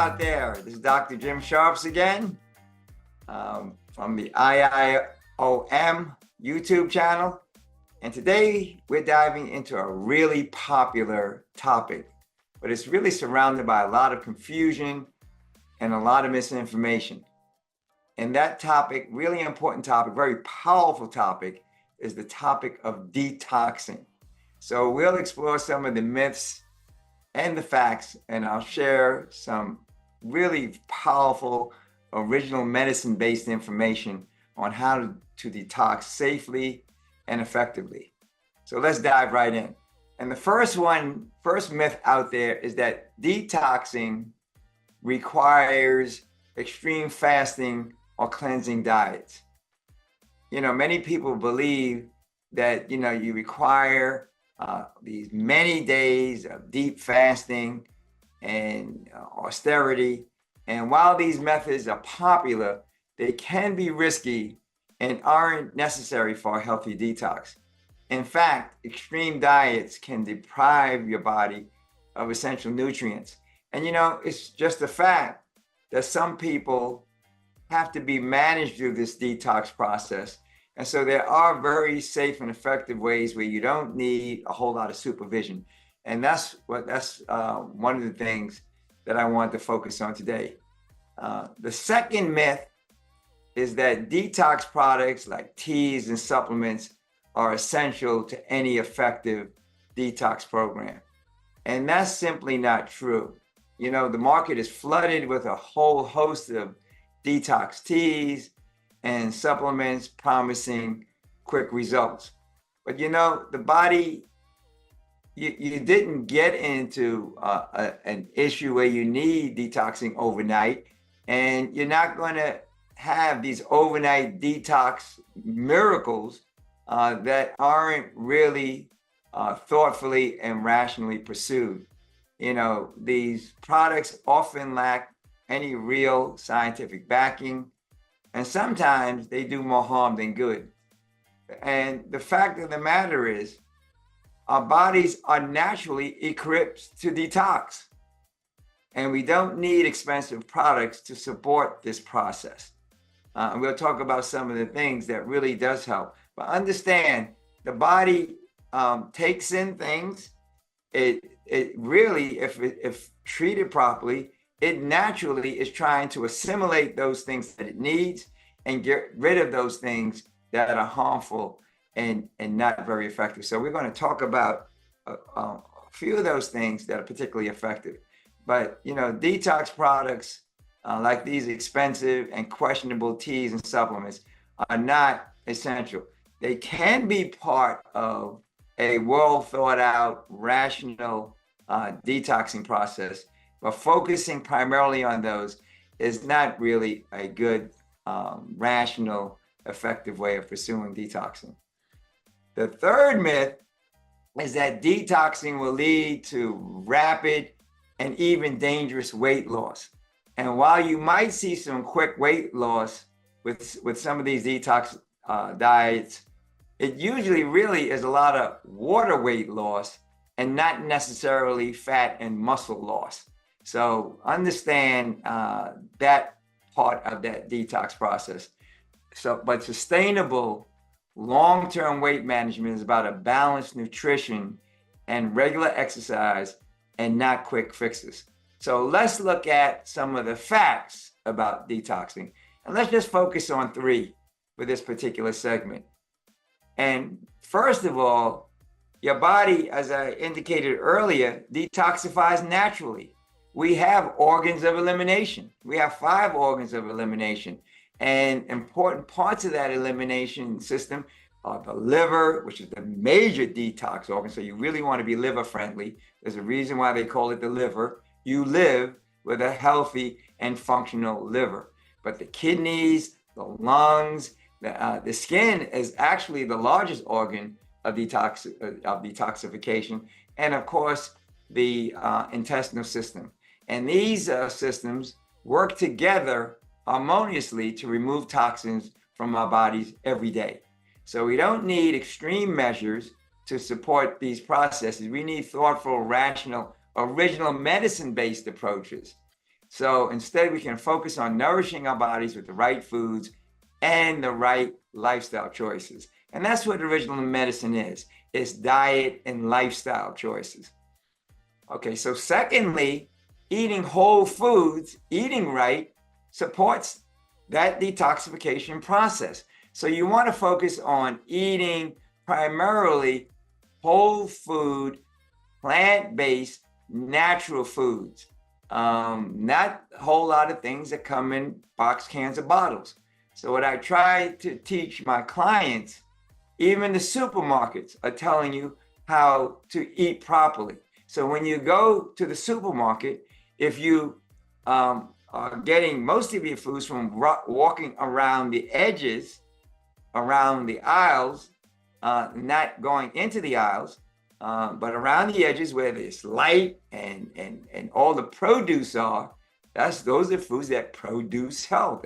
out there? This is Dr. Jim Sharps again from the IIOM YouTube channel. And today we're diving into a really popular topic, but it's really surrounded by a lot of confusion and a lot of misinformation. And that topic, really important topic, very powerful topic, is the topic of detoxing. So we'll explore some of the myths and the facts, and I'll share some really powerful, original medicine-based information on how to detox safely and effectively. So let's dive right in. And the first myth out there is that detoxing requires extreme fasting or cleansing diets. Many people believe that, you require these many days of deep fasting and austerity. And while these methods are popular, they can be risky and aren't necessary for a healthy detox. In fact, extreme diets can deprive your body of essential nutrients. And it's just a fact that some people have to be managed through this detox process. And so there are very safe and effective ways where you don't need a whole lot of supervision. And that's one of the things that I want to focus on today. The second myth is that detox products like teas and supplements are essential to any effective detox program. And that's simply not true. The market is flooded with a whole host of detox teas and supplements promising quick results. But the body, you didn't get into an issue where you need detoxing overnight, and you're not going to have these overnight detox miracles that aren't really thoughtfully and rationally pursued. These products often lack any real scientific backing, and sometimes they do more harm than good. And the fact of the matter is, our bodies are naturally equipped to detox, and we don't need expensive products to support this process. And we'll talk about some of the things that really does help. But understand, the body takes in things. It really, if treated properly, it naturally is trying to assimilate those things that it needs and get rid of those things that are harmful and not very effective. So we're going to talk about a few of those things that are particularly effective. But, detox products like these expensive and questionable teas and supplements are not essential. They can be part of a well thought out, rational detoxing process, but focusing primarily on those is not really a good, rational, effective way of pursuing detoxing. The third myth is that detoxing will lead to rapid and even dangerous weight loss. And while you might see some quick weight loss with some of these detox diets, it usually really is a lot of water weight loss and not necessarily fat and muscle loss. So understand that part of that detox process. But sustainable long-term weight management is about a balanced nutrition and regular exercise and not quick fixes. So let's look at some of the facts about detoxing. And let's just focus on 3 for this particular segment. And first of all, your body, as I indicated earlier, detoxifies naturally. We have organs of elimination. We have 5 organs of elimination. And important parts of that elimination system are the liver, which is the major detox organ. So you really want to be liver friendly. There's a reason why they call it the liver. You live with a healthy and functional liver. But the kidneys, the lungs, the skin is actually the largest organ of detoxification. And of course, the intestinal system. And these systems work together harmoniously to remove toxins from our bodies every day. So we don't need extreme measures to support these processes. We need thoughtful, rational, original medicine-based approaches. So instead, we can focus on nourishing our bodies with the right foods and the right lifestyle choices. And that's what original medicine is. It's diet and lifestyle choices. Okay, so secondly, eating whole foods, eating right, supports that detoxification process. So you want to focus on eating primarily whole food, plant-based, natural foods. Not a whole lot of things that come in box cans or bottles. So what I try to teach my clients, even the supermarkets are telling you how to eat properly. So when you go to the supermarket, if you are getting most of your foods from walking around the edges, around the aisles, not going into the aisles, but around the edges where there's light and all the produce are, those are foods that produce health.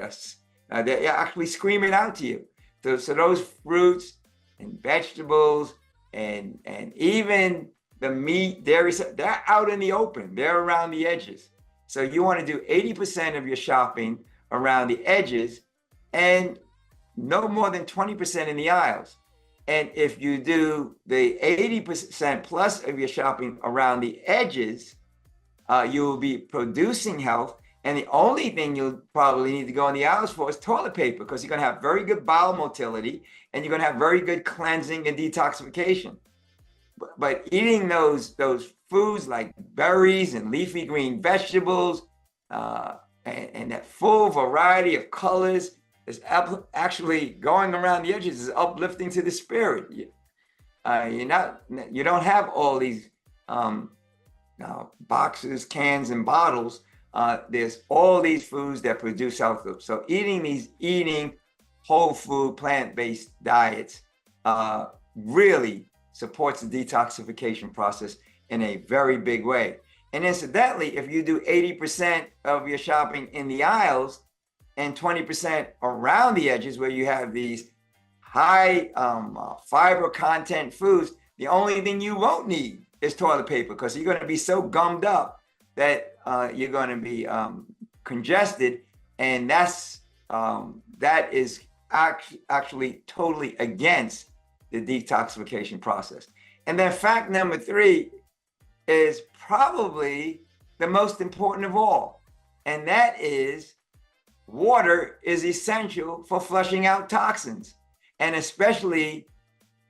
They're actually screaming out to you. So those fruits and vegetables and even the meat, dairy, they're out in the open. They're around the edges. So you want to do 80% of your shopping around the edges and no more than 20% in the aisles. And if you do the 80% plus of your shopping around the edges, you will be producing health. And the only thing you'll probably need to go in the aisles for is toilet paper, because you're going to have very good bowel motility and you're going to have very good cleansing and detoxification. But eating those foods like berries and leafy green vegetables and that full variety of colors is actually going around the edges, is uplifting to the spirit. You don't have all these boxes, cans, and bottles. There's all these foods that produce health. So eating whole food, plant-based diets really supports the detoxification process in a very big way. And incidentally, if you do 80% of your shopping in the aisles and 20% around the edges where you have these high fiber content foods, the only thing you won't need is toilet paper, because you're going to be so gummed up that you're going to be congested, and that is actually totally against the detoxification process. And then fact number 3 is probably the most important of all, and that is water is essential for flushing out toxins, and especially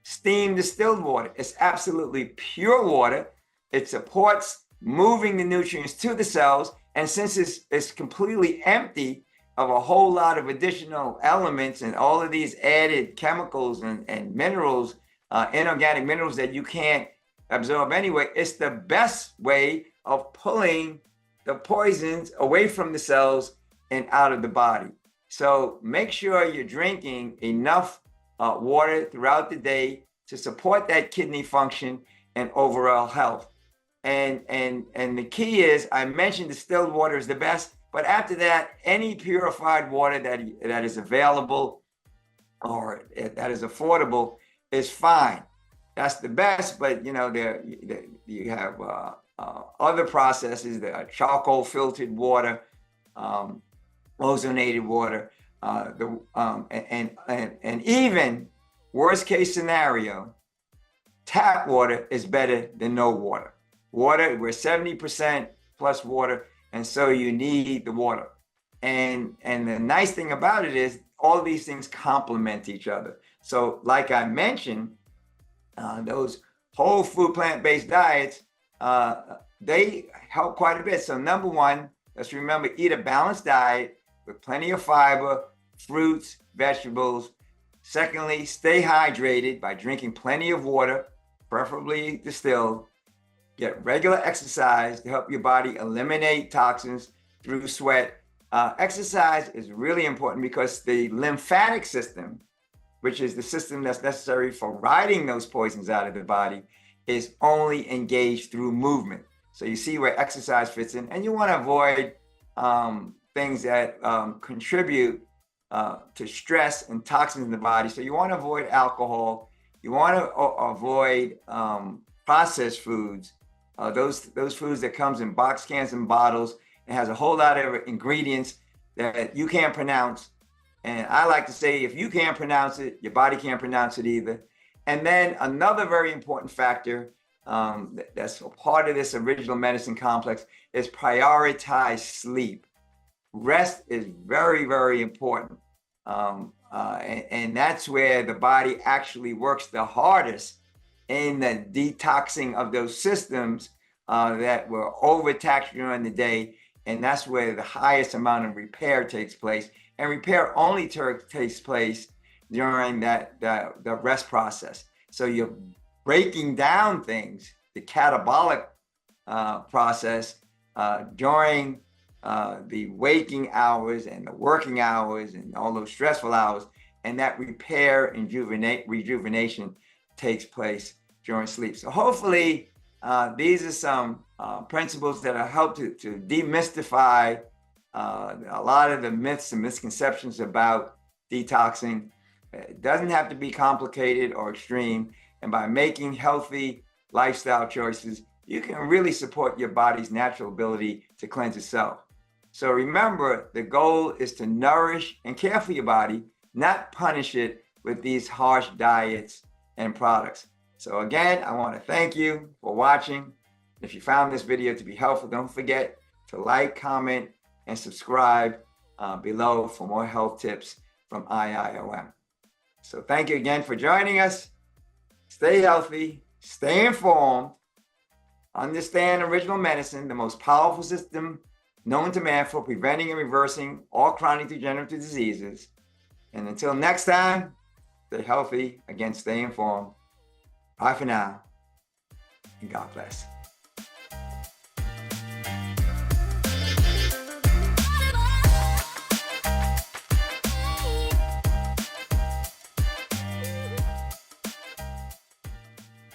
steam distilled water. It's absolutely pure water. It supports moving the nutrients to the cells, and since it's completely empty of a whole lot of additional elements and all of these added chemicals and minerals, inorganic minerals that you can't absorb anyway, it's the best way of pulling the poisons away from the cells and out of the body. So make sure you're drinking enough water throughout the day to support that kidney function and overall health. And the key is, I mentioned distilled water is the best, but after that, any purified water that is available or that is affordable is fine. That's the best, but you have other processes. There are charcoal filtered water, ozonated water, and even worst case scenario, tap water is better than no water. Water, we're 70% plus water, and so you need the water. And the nice thing about it is all of these things complement each other. So like I mentioned, those whole food plant-based diets, they help quite a bit. So number 1, let's remember, eat a balanced diet with plenty of fiber, fruits, vegetables. Secondly, stay hydrated by drinking plenty of water, preferably distilled. Get regular exercise to help your body eliminate toxins through sweat. Exercise is really important because the lymphatic system, which is the system that's necessary for riding those poisons out of the body, is only engaged through movement. So you see where exercise fits in, and you want to avoid things that contribute to stress and toxins in the body. So you want to avoid alcohol. You want to avoid processed foods, those foods that comes in box cans and bottles. It has a whole lot of ingredients that you can't pronounce. And I like to say, if you can't pronounce it, your body can't pronounce it either. And then another very important factor that's a part of this original medicine complex is prioritize sleep. Rest is very, very important. And that's where the body actually works the hardest in the detoxing of those systems that were overtaxed during the day. And that's where the highest amount of repair takes place. And repair only takes place during the rest process. So you're breaking down things, the catabolic process during the waking hours and the working hours and all those stressful hours, and that repair and rejuvenation takes place during sleep. So hopefully these are some principles that will help to demystify a lot of the myths and misconceptions about detoxing. It doesn't have to be complicated or extreme. And by making healthy lifestyle choices, you can really support your body's natural ability to cleanse itself. So remember, the goal is to nourish and care for your body, not punish it with these harsh diets and products. So again, I want to thank you for watching. If you found this video to be helpful, don't forget to like, comment, and subscribe below for more health tips from IIOM. So thank you again for joining us. Stay healthy, stay informed, understand original medicine, the most powerful system known to man for preventing and reversing all chronic degenerative diseases. And until next time, stay healthy, again, stay informed. Bye for now, and God bless.